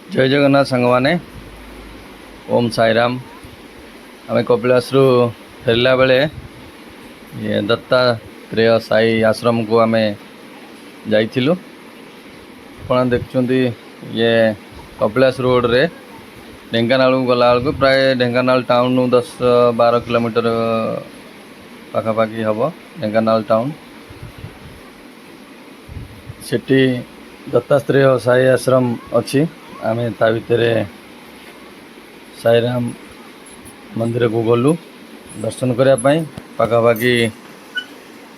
जय जगन्नाथ सांग मैंने ओम साईराम। आम कपिलास फेरला बेले ये दत्तात्रेय साई आश्रम को आम जाइलु। आप देखुं ये कपिलास रोड रे ढेंकानाल गला बेलू प्राय ढेंकानाल टाउन 10-12 किलोमीटर पाखापाखि हम। ढेंकानाल टाउन सेठी दत्तात्रेय साई आश्रम अच्छी। आम ता भितर साईराम मंदिर को गलु दर्शन करने। पाखापाखि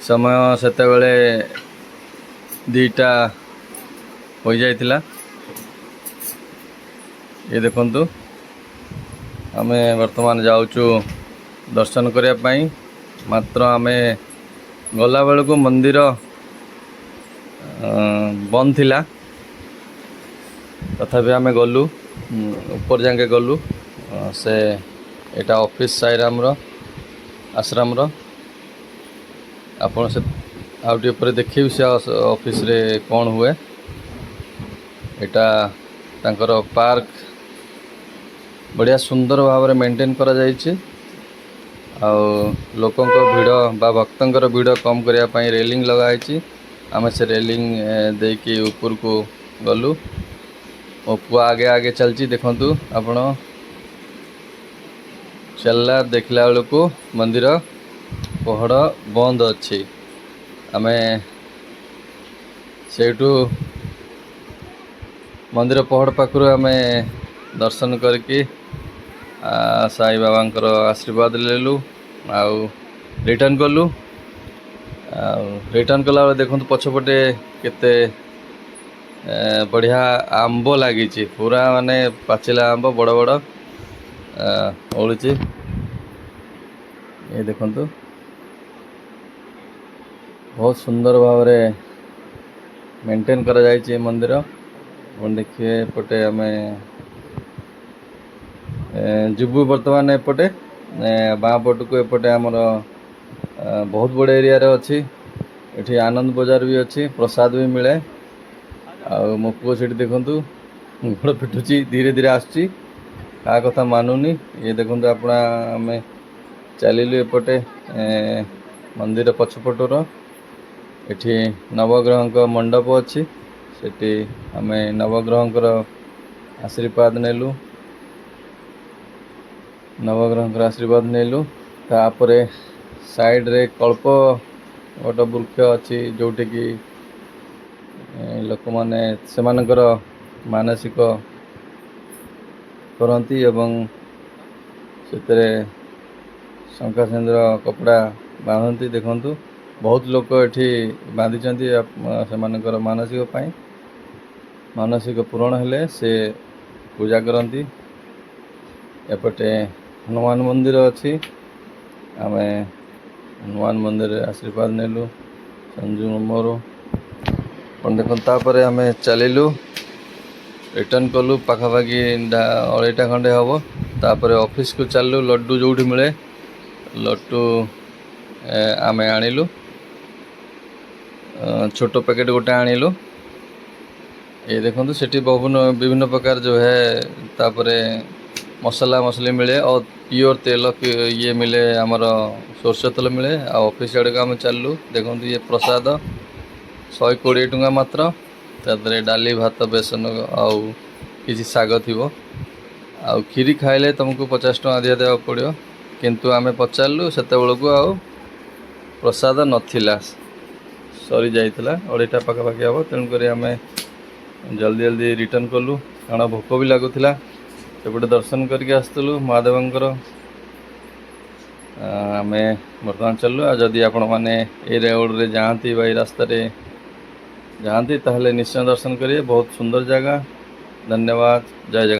समय सेतेबेले 2टा हो जाइतिला। ये देखंतु आम वर्तमान जाऊचु दर्शन करने। मात्र आम गला बेलू मंदिर बंद थिला, तथापि आम गलु ऊपर जाके गलु। से एटा ऑफिस साईराम आश्रम आपण से आउटे पर देखिए से ऑफिस रे कौन हुए। एटा तांकर पार्क बढ़िया सुंदर भाव में मेंटेन करा जाइछि। लोकों भिड़ बा भक्तंकर भिड़ कम करने रेलिंग लगाई। आम से रेलिंग देकी ऊपर को गलु। मो पुआ आगे आगे चलची देखंतु आपण चलला देखला बेलू मंदिर पहड़ बंद अच्छी। आम सेठू मंदिर पहड़ पाखु आम दर्शन करके साई बाबांकर आशीर्वाद लेलु। आउ रिटर्न कलु। रिटर्न कला देखो पछपटे केते बढ़िया आंब लगी पूरा माने पाचिला आंब बड़ बड़ ओलुची। ये देखंतु बहुत सुंदर भाव में मेंटेन करा जाइए मंदिर। और देखिए एपटे आम जीवु बर्तमान एपटे बाँ पट को एपटे आमर बहुत बड़े एरिया रे अच्छी। एठी आनंद बाजार भी अच्छी, प्रसाद भी मिले। मो पुओ से देखंतु गोड़ पिटुची, धीरे धीरे आसुची, का कथा मानुनी। ये देखंतु आपण आम चलिलु एपटे मंदिर पछपटर। एठी नवग्रह मंडप अच्छी, सेठी आम नवग्रहंकर आशीर्वाद नेलु। नवग्रहंकर आशीर्वाद नेलु। तापर साइड रे कल्प गोटे वृक्ष अच्छी जोटि की लोक माने सेमानकर मानसिक करती एवं से शंखा सिंदूर कपड़ा बांधती। देखंतु बहुत लोक एठी बांधी से मानसिक पाई। मानसिक पूरण हेले से पूजा करती। एपटे हनुमान मंदिर अच्छी। आम हनुमान मंदिर आशीर्वाद नेलु संजू मोर। देख तापर आम चलिलु रिटर्न कलु। पाखापाखि 2.5 खंडे हम। तापर ऑफिस को चलु। लड्डू जो मिले लड्डू आम आनिलु। छोट पैकेट गोटे आनिलु। ये देखो सेठी विभिन्न प्रकार जो है तापर मसला मसली मिले और प्योर तेल ये मिले। आमर सोरष तेल मिले। ऑफिस आड़े को आम चलु। देखो ये प्रसाद 120 टंका मात्र। तादरे डाली भात बेसन आउ किसी शाग थी। आउ खीरी खाइले तुमको 50 टंका दिया देवा पड़ो। किंतु आम पचारू से आउ प्रसाद नथिला, सरी जाइतिला। 2.5 पाखापाखि हम। तेणुक आम जल्दी जल्दी रिटर्न कलु कारण भोक भी लगुला। सेपटे दर्शन करके आसलु महादेवंकर। आम बर्तमान चलु। जदि आपण मैंने ये रोड रे जाती रास्ता जाती ताहले निश्चय दर्शन करिए। बहुत सुंदर जगह। धन्यवाद। जय जगन्नाथ।